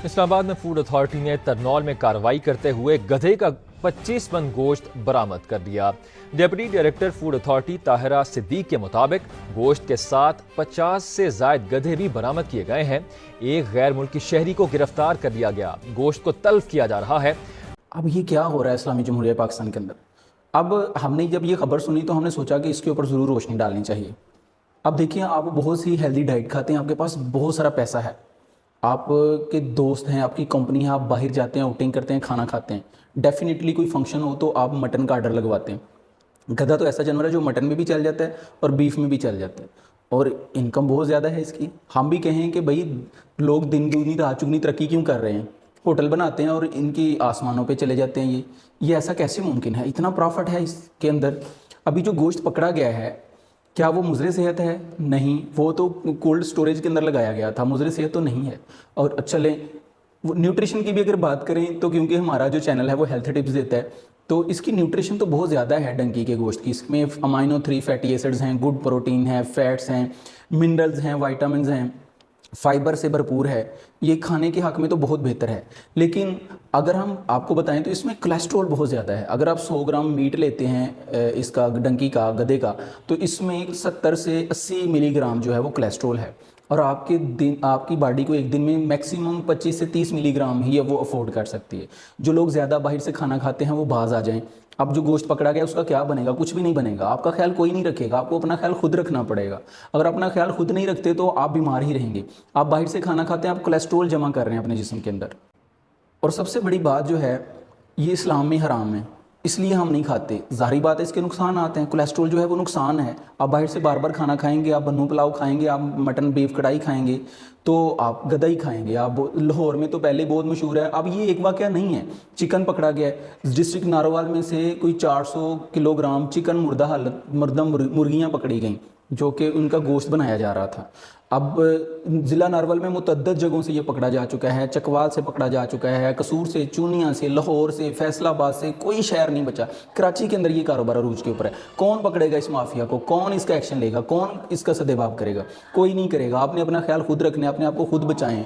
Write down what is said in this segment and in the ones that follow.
اسلام آباد میں food authority نے ترنول میں کارروائی کرتے ہوئے گدھے کا 25 من گوشت برآمد کر لیا۔ Deputy director food authority Tahira Siddique کے مطابق گوشت کے ساتھ 50 سے زائد گدھے بھی برآمد کیے گئے ہیں۔ ایک غیر ملکی شہری کو گرفتار کر لیا گیا۔ گوشت کو تلف کیا جا رہا ہے۔ اب یہ کیا ہو رہا ہے اسلامی جمہوریہ پاکستان کے اندر؟ اب ہم نے جب یہ خبر سنی تو ہم نے سوچا کہ اس کے اوپر ضرور روشنی ڈالنی چاہیے۔ اب دیکھیں، آپ بہت سی ہیلدی ڈائٹ کھاتے ہیں، آپ کے پاس بہت سارا پیسہ ہے، آپ کے دوست ہیں، آپ کی کمپنی ہے، آپ باہر جاتے ہیں، آؤٹنگ کرتے ہیں، کھانا کھاتے ہیں، ڈیفینیٹلی کوئی فنکشن ہو تو آپ مٹن کا آرڈر لگواتے ہیں۔ گدھا تو ایسا جانور ہے جو مٹن میں بھی چل جاتا ہے اور بیف میں بھی چل جاتا ہے، اور انکم بہت زیادہ ہے اس کی۔ ہم بھی کہیں کہ بھائی لوگ دن دگنی رات چگنی ترقی کیوں کر رہے ہیں، ہوٹل بناتے ہیں اور ان کی آسمانوں پہ چلے جاتے ہیں۔ یہ ایسا کیسے ممکن ہے؟ اتنا پروفٹ ہے اس کے اندر۔ ابھی جو گوشت پکڑا گیا ہے، کیا وہ مضر صحت ہے؟ نہیں، وہ تو کولڈ سٹوریج کے اندر لگایا گیا تھا، مضر صحت تو نہیں ہے۔ اور چلیں نیوٹریشن کی بھی اگر بات کریں تو کیونکہ ہمارا جو چینل ہے وہ ہیلتھ ٹپس دیتا ہے، تو اس کی نیوٹریشن تو بہت زیادہ ہے ڈنکی کے گوشت کی۔ اس میں امائنو 3 فیٹی ایسڈز ہیں، گڈ پروٹین ہے، فیٹس ہیں، منرلز ہیں، وائٹامنز ہیں، فائبر سے بھرپور ہے۔ یہ کھانے کے حق میں تو بہت بہتر ہے، لیکن اگر ہم آپ کو بتائیں تو اس میں کولیسٹرول بہت زیادہ ہے۔ اگر آپ 100 گرام میٹ لیتے ہیں اس کا، ڈنکی کا، گدھے کا، تو اس میں 70 سے 80 ملی گرام جو ہے وہ کولیسٹرول ہے، اور آپ کی باڈی کو ایک دن میں میکسیمم 25 سے 30 ملی گرام ہی وہ افورڈ کر سکتی ہے۔ جو لوگ زیادہ باہر سے کھانا کھاتے ہیں وہ باز آ جائیں۔ اب جو گوشت پکڑا گیا اس کا کیا بنے گا؟ کچھ بھی نہیں بنے گا۔ آپ کا خیال کوئی نہیں رکھے گا، آپ کو اپنا خیال خود رکھنا پڑے گا۔ اگر اپنا خیال خود نہیں رکھتے تو آپ بیمار ہی رہیں گے۔ آپ باہر سے کھانا کھاتے ہیں، آپ کولیسٹرول جمع کر رہے ہیں اپنے جسم کے اندر۔ اور سب سے بڑی بات جو ہے، یہ اسلام میں حرام ہے، اس لیے ہم نہیں کھاتے۔ ظاہری بات ہے اس کے نقصانات ہیں، کولیسٹرول جو ہے وہ نقصان ہے۔ آپ باہر سے بار بار کھانا کھائیں گے، آپ بنو پلاؤ کھائیں گے، آپ مٹن بیف کڑھائی کھائیں گے تو آپ گدھا ہی کھائیں گے۔ آپ لاہور میں تو پہلے بہت مشہور ہے، اب یہ ایک واقعہ نہیں ہے، چکن پکڑا گیا ہے ڈسٹرکٹ ناروال میں سے، کوئی 400 کلو گرام چکن مردہ مرغیاں پکڑی گئیں جو کہ ان کا گوشت بنایا جا رہا تھا۔ اب ضلع نارول میں متعدد جگہوں سے یہ پکڑا جا چکا ہے، چکوال سے پکڑا جا چکا ہے، قصور سے، چونیا سے، لاہور سے، فیصل آباد سے، کوئی شہر نہیں بچا۔ کراچی کے اندر یہ کاروبار عروج کے اوپر ہے۔ کون پکڑے گا اس مافیا کو؟ کون اس کا ایکشن لے گا؟ کون اس کا سدباب کرے گا؟ کوئی نہیں کرے گا۔ آپ نے اپنا خیال خود رکھنا ہے، اپنے آپ کو خود بچائیں۔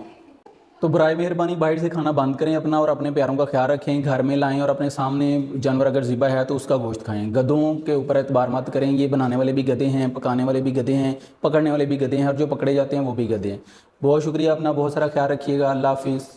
تو برائے مہربانی باہر سے کھانا بند کریں اپنا، اور اپنے پیاروں کا خیال رکھیں، گھر میں لائیں اور اپنے سامنے جانور اگر ذبح ہے تو اس کا گوشت کھائیں۔ گدھوں کے اوپر اعتبار مت کریں، یہ بنانے والے بھی گدھے ہیں، پکانے والے بھی گدھے ہیں، پکڑنے والے بھی گدھے ہیں، اور جو پکڑے جاتے ہیں وہ بھی گدھے ہیں۔ بہت شکریہ، اپنا بہت سارا خیال رکھیے گا۔ اللہ حافظ۔